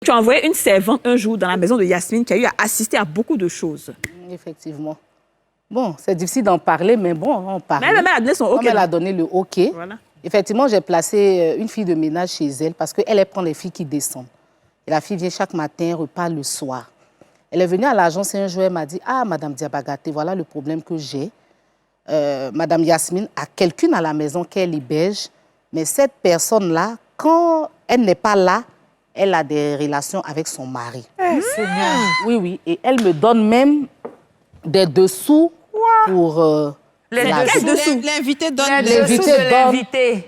tu as envoyé une servante un jour dans la maison de Yasmine qui a eu à assister à beaucoup de choses. Effectivement. Bon, c'est difficile d'en parler, mais bon, on parle. Mais elle a donné son OK. Elle a donné le OK. Voilà. Effectivement, j'ai placé une fille de ménage chez elle parce qu'elle prend les filles qui descendent. Et la fille vient chaque matin, repart le soir. Elle est venue à l'agence et un jour, elle m'a dit « Ah, Madame Diabagate, voilà le problème que j'ai. Madame Yasmine a quelqu'un à la maison qu'elle héberge, mais cette personne-là, quand elle n'est pas là, elle a des relations avec son mari. » Seigneur. Oui, oui. Et elle me donne même des dessous pour... L'invité donne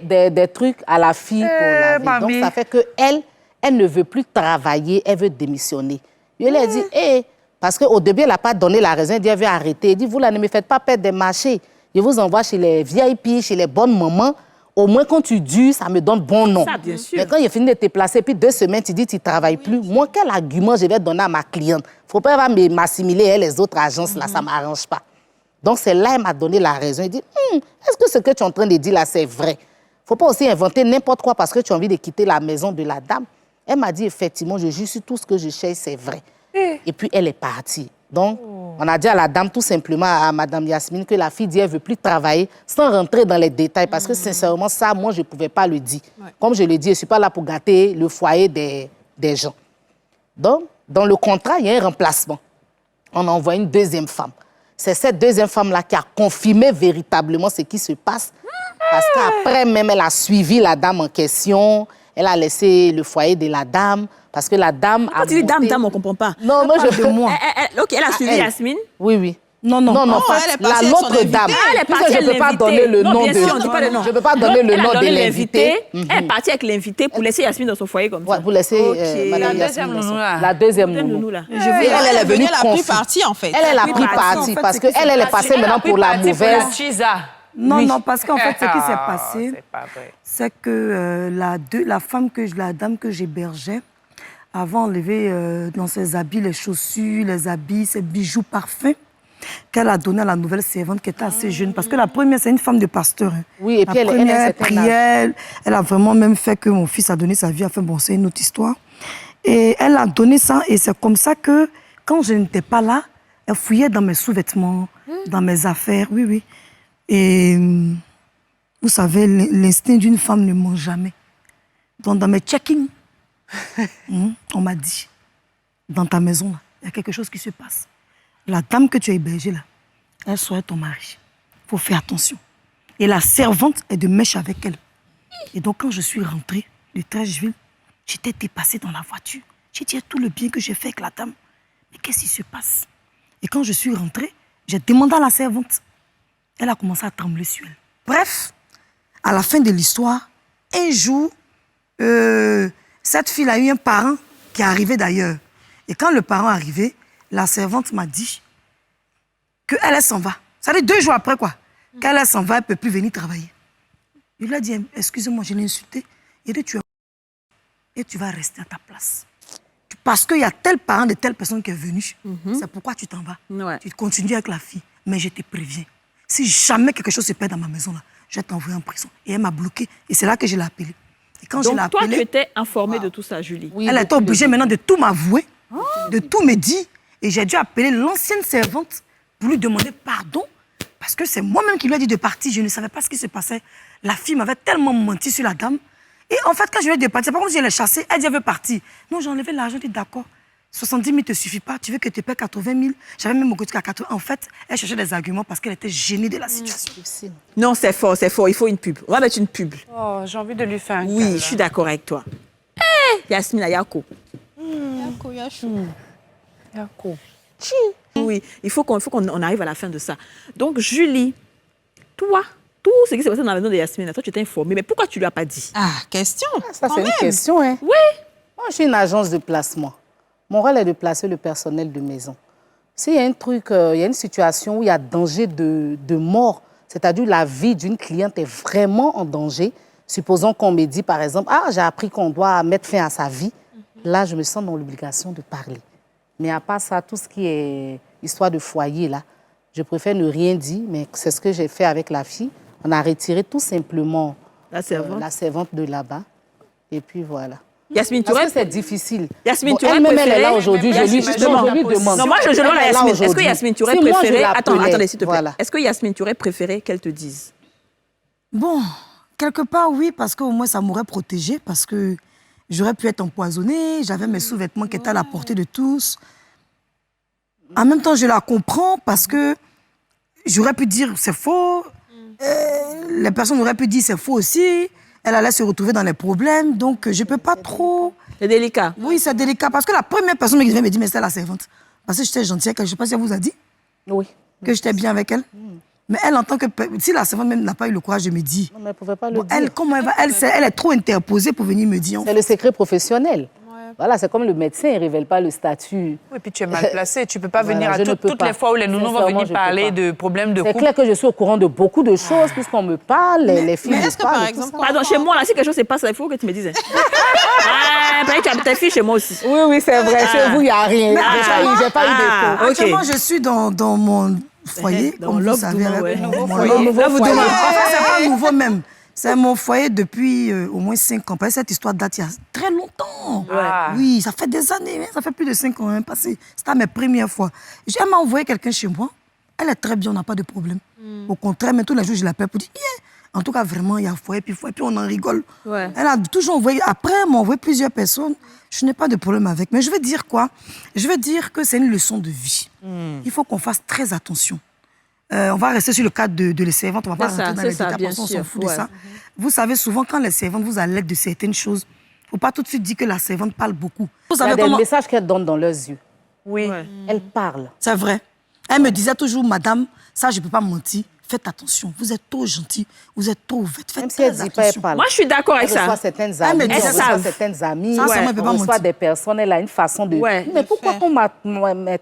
des trucs à la fille pour laver. Donc, ça fait qu'elle, elle ne veut plus travailler, elle veut démissionner. Et elle a dit, parce qu'au début, elle n'a pas donné la raison, elle dit, elle veut arrêter. Elle dit, vous là, ne me faites pas perdre des marchés. Je vous envoie chez les VIP, chez les bonnes mamans. Au moins, quand tu dures, ça me donne bon nom. Ça, bien sûr. Mais quand il fini de te placer, puis 2 semaines, tu dis, tu ne travailles plus. Moi, quel argument je vais donner à ma cliente? Il ne faut pas m'assimiler, elle, les autres agences, là, ça ne m'arrange pas. Donc, c'est là elle m'a donné la raison. Elle dit, est-ce que ce que tu es en train de dire là, c'est vrai? Il ne faut pas aussi inventer n'importe quoi parce que tu as envie de quitter la maison de la dame. Elle m'a dit, effectivement, je jure sur tout ce que je cherche, c'est vrai. Et puis, elle est partie. Donc, on a dit à la dame, tout simplement, à Madame Yasmine, que la fille dit, elle ne veut plus travailler, sans rentrer dans les détails. Parce que, sincèrement, ça, moi, je ne pouvais pas le dire. Comme je le dis, je ne suis pas là pour gâter le foyer des gens. Donc, dans le contrat, il y a un remplacement. On a envoyé une deuxième femme. C'est cette deuxième femme-là qui a confirmé véritablement ce qui se passe. Parce qu'après même, elle a suivi la dame en question. Elle a laissé le foyer de la dame. Parce que la dame a... Quand tu dis dame, on ne comprend pas. Non, moi, je... moi. OK, elle a suivi Yasmine. Oui, oui. Non, l'autre dame. Elle est partie, je ne peux pas donner le nom de... sûr, on dit pas le nom. Je ne peux pas donner le nom de l'invité. Elle est partie avec l'invité pour laisser Yasmine dans son foyer comme ça. Ouais, pour laisser Madame Yasmine dans son... La deuxième nounou. là. Elle est venue la pris partie, en fait. Elle a pris partie parce qu'elle est passée maintenant pour la mauvaise... Non, parce qu'en fait, ce qui s'est passé, c'est que la dame que j'hébergeais, avait enlevé dans ses habits les chaussures, les habits, ses bijoux parfaits qu'elle a donné à la nouvelle servante qui était assez jeune. Parce que la première, c'est une femme de pasteur. Hein. Oui, et puis elle priait, elle a vraiment même fait que mon fils a donné sa vie. Enfin bon, c'est une autre histoire. Et elle a donné ça, et c'est comme ça que, quand je n'étais pas là, elle fouillait dans mes sous-vêtements, dans mes affaires, oui, oui. Et vous savez, l'instinct d'une femme ne ment jamais. Donc, dans mes check-in, on m'a dit, dans ta maison, il y a quelque chose qui se passe. La dame que tu as hébergée, là, elle serait ton mari. Il faut faire attention. Et la servante est de mèche avec elle. Et donc, quand je suis rentrée de Trècheville, j'étais dépassée dans la voiture. J'ai dit tout le bien que j'ai fait avec la dame. Mais qu'est-ce qui se passe? Et quand je suis rentrée, j'ai demandé à la servante. Elle a commencé à trembler sur elle. Bref, à la fin de l'histoire, un jour, cette fille a eu un parent qui est arrivé d'ailleurs. Et quand le parent est arrivé, la servante m'a dit qu'elle s'en va. Ça fait 2 jours après, quoi. Qu'elle s'en va, elle ne peut plus venir travailler. Il lui a dit, excusez-moi, je l'ai insulté. Il a dit, et tu vas rester à ta place. Parce qu'il y a tel parent de telle personne qui est venue. C'est pourquoi tu t'en vas. Ouais. Tu continues avec la fille. Mais je te préviens. Si jamais quelque chose se perd dans ma maison, là, je vais t'envoyer en prison. Et elle m'a bloqué. Et c'est là que je l'ai appelée. Et quand donc, je l'ai appelée, toi, tu étais informée de tout ça, Julie. Oui, elle était obligée maintenant de tout m'avouer, de tout me dire. Et j'ai dû appeler l'ancienne servante pour lui demander pardon. Parce que c'est moi-même qui lui ai dit de partir. Je ne savais pas ce qui se passait. La fille m'avait tellement menti sur la dame. Et en fait, quand je lui ai dit de partir, c'est pas comme si je l'ai chassée. Elle dit, elle veut partir. Non, j'ai enlevé l'argent. Je dis, d'accord. 70 000 ne te suffit pas. Tu veux que tu paies 80 000. J'avais même au à 80. En fait, elle cherchait des arguments parce qu'elle était gênée de la situation. Non, c'est fort, c'est fort. Il faut une pub. On va mettre une pub. Oh, j'ai envie de lui faire un Oui, câlin. je suis d'accord avec toi. Yasmina, Yako. Yako. Oui, il faut qu'on arrive à la fin de ça. Donc, Julie, toi, tout ce qui s'est passé dans la maison de Yasmina, toi, tu t'es informée. Mais pourquoi tu ne lui as pas dit? Ah, question. Ça, c'est une question, hein. Oui. Moi, je suis une agence de placement. Mon rôle est de placer le personnel de maison. S'il y a un truc, il y a une situation où il y a danger de mort, c'est-à-dire la vie d'une cliente est vraiment en danger, supposons qu'on me dit, par exemple, ah, j'ai appris qu'on doit mettre fin à sa vie, là, je me sens dans l'obligation de parler. Mais à part ça, tout ce qui est histoire de foyer, là, je préfère ne rien dire, mais c'est ce que j'ai fait avec la fille. On a retiré tout simplement la servante de là-bas. Et puis voilà. Yasmine Parce Touré. que c'est difficile. Yasmine Touré elle-même, elle est préférée. là aujourd'hui. Je lui demande. Non, moi, je demande à Yasmine. Est-ce que Yasmine Touré Si moi, je préférait... l'appelais, Attendez, s'il te plaît. voilà. Est-ce que Yasmine Touré préférait qu'elle te dise? Bon, quelque part, oui, parce qu'au moins, ça m'aurait protégée, parce que j'aurais pu être empoisonnée, j'avais mes sous-vêtements qui étaient à la portée de tous. En même temps, je la comprends, parce que j'aurais pu dire c'est faux, les personnes auraient pu dire c'est faux aussi, elle allait se retrouver dans les problèmes, donc je ne peux pas trop... C'est délicat. Oui, c'est délicat, parce que la première personne qui vient me dire, mais c'était la servante. Parce que j'étais gentille avec elle, je ne sais pas si elle vous a dit Oui. que j'étais bien avec elle. Mais elle, en tant que... Si la servante même n'a pas eu le courage de me dire... Non, mais elle ne pouvait pas le Bon, dire. elle, comment elle va... Elle est trop interposée pour venir me dire... C'est le secret professionnel. Voilà, c'est comme le médecin, il ne révèle pas le statut. Oui, puis tu es mal placé. Tu ne peux pas Voilà, venir à je ne peux toutes pas. les fois où les nounous vont Sincèrement, venir je peux parler pas. de problèmes de C'est couple. clair que je suis au courant de beaucoup de choses, puisqu'on me parle, les filles Mais me est-ce que, parlent par et tout exemple, ça. Pardon, chez moi, là, si quelque chose se passe, il faut que tu me dises. Peut-être que tu as ta fille chez moi aussi. Oui, oui, c'est vrai. Chez vous, il n'y a rien. J'ai pas eu d'écho. Ok. Actuellement, je suis dans mon foyer, Dans comme vous Love savez. Douma, avec ouais. mon foyer. Love Foyer. Douma. Enfin, c'est pas nouveau même. C'est mon foyer depuis au moins 5 ans. Parce que cette histoire date il y a très longtemps. Ah. Oui, ça fait des années. Hein. Ça fait plus de 5 ans. Hein, passé. C'était mes premières fois. Elle m'a envoyé quelqu'un chez moi. Elle est très bien, on n'a pas de problème. Au contraire, mais tous les jours, je l'appelle pour dire, yeah. En tout cas, vraiment, il y a foyer, puis on en rigole. Ouais. Elle a toujours envoyé. Après, elle m'a envoyé plusieurs personnes. Je n'ai pas de problème avec. Mais je veux dire quoi? Je veux dire que c'est une leçon de vie. Il faut qu'on fasse très attention. On va rester sur le cadre de les servantes. On ne va pas C'est ça, rentrer dans c'est les ça, détails bien parce qu'on s'en sûr. fout Ouais. de ça. Vous savez, souvent, quand les servantes vous alertent de certaines choses, il ne faut pas tout de suite dire que la servante parle beaucoup. Vous Il y a savez des comment... messages qu'elle donne dans leurs yeux. Oui. Ouais. Elle parle. C'est vrai. Elle me disait toujours, madame, ça, je ne peux pas mentir. Faites attention. Vous êtes trop gentille. Vous êtes trop ouverte. Faites Même si elle très ne dit pas, elle attention. parle. Moi, je suis d'accord avec Elle reçoit ça. certaines Elle me amies, dit, on elles reçoit savent. certaines amies, Ça, moi, je peux on pas reçoit mentir. des personnes, elle a une façon de... Ouais. Mais pourquoi quand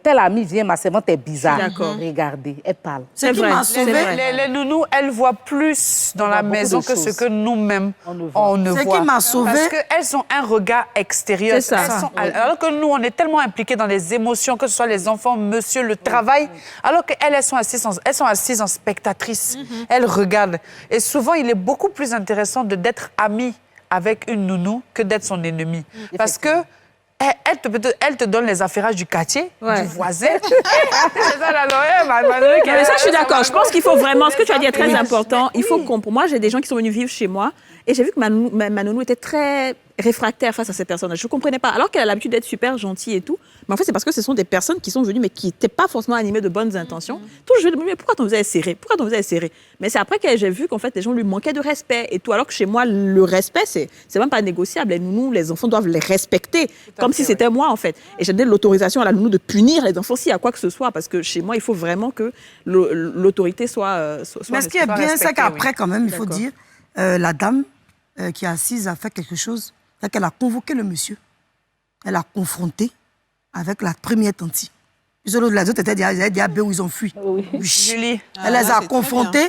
telle amie vient, ma servante est bizarre. Je suis d'accord. Regardez, elle parle. Ce qui vrai, m'a c'est sauvé, vrai. Les nounous, elles voient plus dans On la voit beaucoup maison de que ce choses. que nous-mêmes, On ne voit. on ne Ce voit. qui m'a sauvée- Parce qu'elles ont un regard extérieur. C'est ça. Elles sont- alors que nous, on est tellement impliqués dans les émotions, que ce soit les enfants, monsieur, le travail, alors qu'elles, elles sont assises en spectatrices. Elles regardent. Et souvent, il est beaucoup plus intéressant d'être amie avec une nounou que d'être son ennemi. Parce que elle te donne les affairages du quartier, Ouais. du voisin. C'est ça, la Lorraine, Non, mais ça, je suis d'accord. Je pense qu'il faut vraiment, ce que tu as dit est très important. Il faut qu'on. Pour moi, j'ai des gens qui sont venus vivre chez moi et j'ai vu que ma nounou était très réfractaire face à ces personnes. Je ne comprenais pas. Alors qu'elle a l'habitude d'être super gentille et tout. Mais en fait, c'est parce que ce sont des personnes qui sont venues, mais qui n'étaient pas forcément animées de bonnes intentions. Tout, je me dis, mais pourquoi t'en faisais serrer? Pourquoi t'en faisais serrer? Mais c'est après que j'ai vu qu'en fait, les gens lui manquaient de respect et tout. Alors que chez moi, le respect, c'est même pas négociable. Les nounous, les enfants doivent les respecter. Comme si c'était moi, en fait. Et j'ai donné l'autorisation à la nounou de punir les enfants s'il y a quoi que ce soit. Parce que chez moi, il faut vraiment que l'autorité soit Mais ce qui est soit bien, c'est respecté, qu'après, oui. quand même, il faut D'accord. dire, la dame qui est assise a fait quelque chose. C'est qu'elle a convoqué le monsieur. Elle a confronté avec la première tante. Les autres étaient des abbés où ils ont fui. Oui. Oui. Julie. Elle Ah, les là, a c'est très confrontés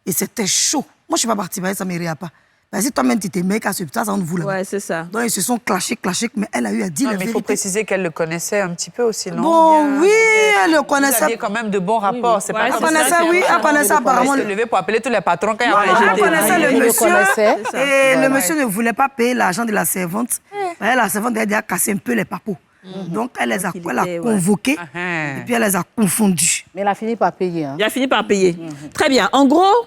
et c'était chaud. Moi, je ne suis pas partie, ça ne m'irait pas. Vas-y, toi-même, tu t'es mec à ce ça, on ne voulait pas. Ouais, c'est ça. Donc, ils se sont clashés, mais elle a eu à dire Non, la mais il vérité. faut préciser qu'elle le connaissait un petit peu aussi, non? Bon, Bien, oui, elle le Vous connaissait. aviez quand même de bons rapports. C'est Ouais, pas c'est comme ça, ça. Oui, elle connaissait apparemment. Elle se levait pour appeler tous les patrons quand il y Non, avait elle j'étais- connaissait il le le monsieur connaissait. et le monsieur ne voulait pas payer l'argent de la servante. La servante elle a cassé un peu les papos. Donc elle les a, Donc, il elle a était, ouais. convoqués Ah, et puis elle les a confondus. Mais elle a fini par payer. Hein. Il a fini par payer. Très bien. En gros,